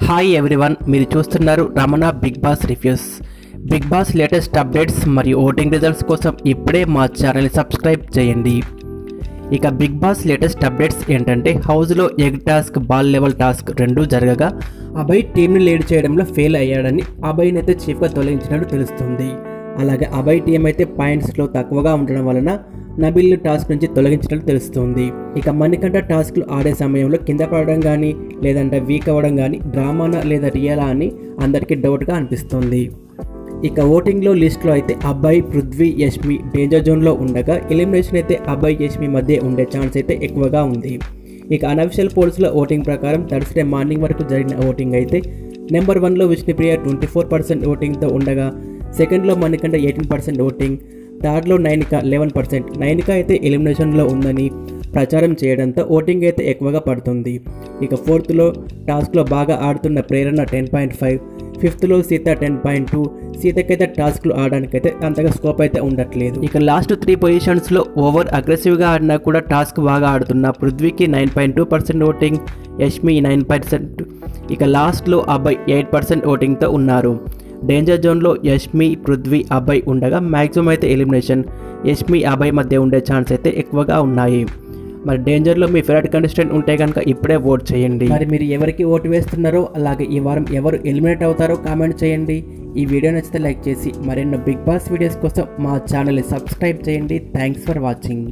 Hi everyone, మీరు చూస్తున్నారు Ramana Bigg Boss reviews. Bigg Boss latest updates మరియు ఓటింగ్ రిజల్ట్స్ కోసం ఇప్పుడే మా ఛానల్ని సబ్స్క్రైబ్ చేయండి. ఇక బిగ్ బాస్ లేటెస్ట్ అప్డేట్స్ ఏంటంటే, హౌస్లో egg task, ball level task రెండూ జరగగా అభయ్ టీంని లీడ్ చేయడంలో ఫెయిల్ అయ్యాడని అభయ్ని అయితే చీఫ్గా తొలగించినట్టు తెలుస్తుంది. అలాగే అభయ్ టీం అయితే పాయింట్స్లో తక్కువగా ఉండడం వలన నబిల్ని టాస్క్ నుంచి తొలగించినట్టు తెలుస్తుంది. ఇక మణికంఠ టాస్క్లు ఆడే సమయంలో కింద పడడం కానీ లేదంటే వీక్ అవ్వడం కానీ డ్రామానా లేదా రియలా అని అందరికీ డౌట్గా అనిపిస్తుంది. ఇక ఓటింగ్లో లిస్ట్లో అయితే అభయ్, పృథ్వీ, యష్మి డేంజర్ జోన్లో ఉండగా ఎలిమినేషన్ అయితే అభయ్, యష్మి మధ్య ఉండే ఛాన్స్ అయితే ఎక్కువగా ఉంది. ఇక అనఫిషియల్ పోల్స్లో ఓటింగ్ ప్రకారం థర్స్డే మార్నింగ్ వరకు జరిగిన ఓటింగ్ అయితే నెంబర్ 1లో విష్ణుప్రియ 24% ఓటింగ్తో ఉండగా, సెకండ్లో మణికంఠ 18% ఓటింగ్, థర్డ్లో నైనిక 11%. నైనిక అయితే ఎలిమినేషన్లో ఉందని ప్రచారం చేయడంతో ఓటింగ్ అయితే ఎక్కువగా పడుతుంది. ఇక ఫోర్త్లో టాస్క్లో బాగా ఆడుతున్న ప్రేరణ 10.5, ఫిఫ్త్లో సీత 10.2. సీతకైతే టాస్క్లు ఆడడానికైతే అంతగా స్కోప్ అయితే ఉండట్లేదు. ఇక లాస్ట్ 3 పొజిషన్స్లో ఓవర్ అగ్రెసివ్గా ఆడినా కూడా టాస్క్ బాగా ఆడుతున్న పృథ్వీకి 9.2% ఓటింగ్, యష్మి 9%. ఇక లాస్ట్లో అభయ్ 8% ఓటింగ్తో ఉన్నారు. డేంజర్ జోన్లో యష్మి, పృథ్వీ, అభయ్ ఉండగా మ్యాక్సిమం అయితే ఎలిమినేషన్ యష్మి, అభయ్ మధ్య ఉండే ఛాన్స్ అయితే ఎక్కువగా ఉన్నాయి. మరి డేంజర్లో మీ ఫేవరెట్ కంటెస్టెంట్ ఉంటే కనుక ఇప్పుడే ఓట్ చేయండి. మరి మీరు ఎవరికి ఓటు వేస్తున్నారో, అలాగే ఈ వారం ఎవరు ఎలిమినేట్ అవుతారో కామెంట్ చేయండి. ఈ వీడియో నచ్చితే లైక్ చేసి మరెన్నో బిగ్ బాస్ వీడియోస్ కోసం మా ఛానల్ని సబ్స్క్రైబ్ చేయండి. Thanks for watching.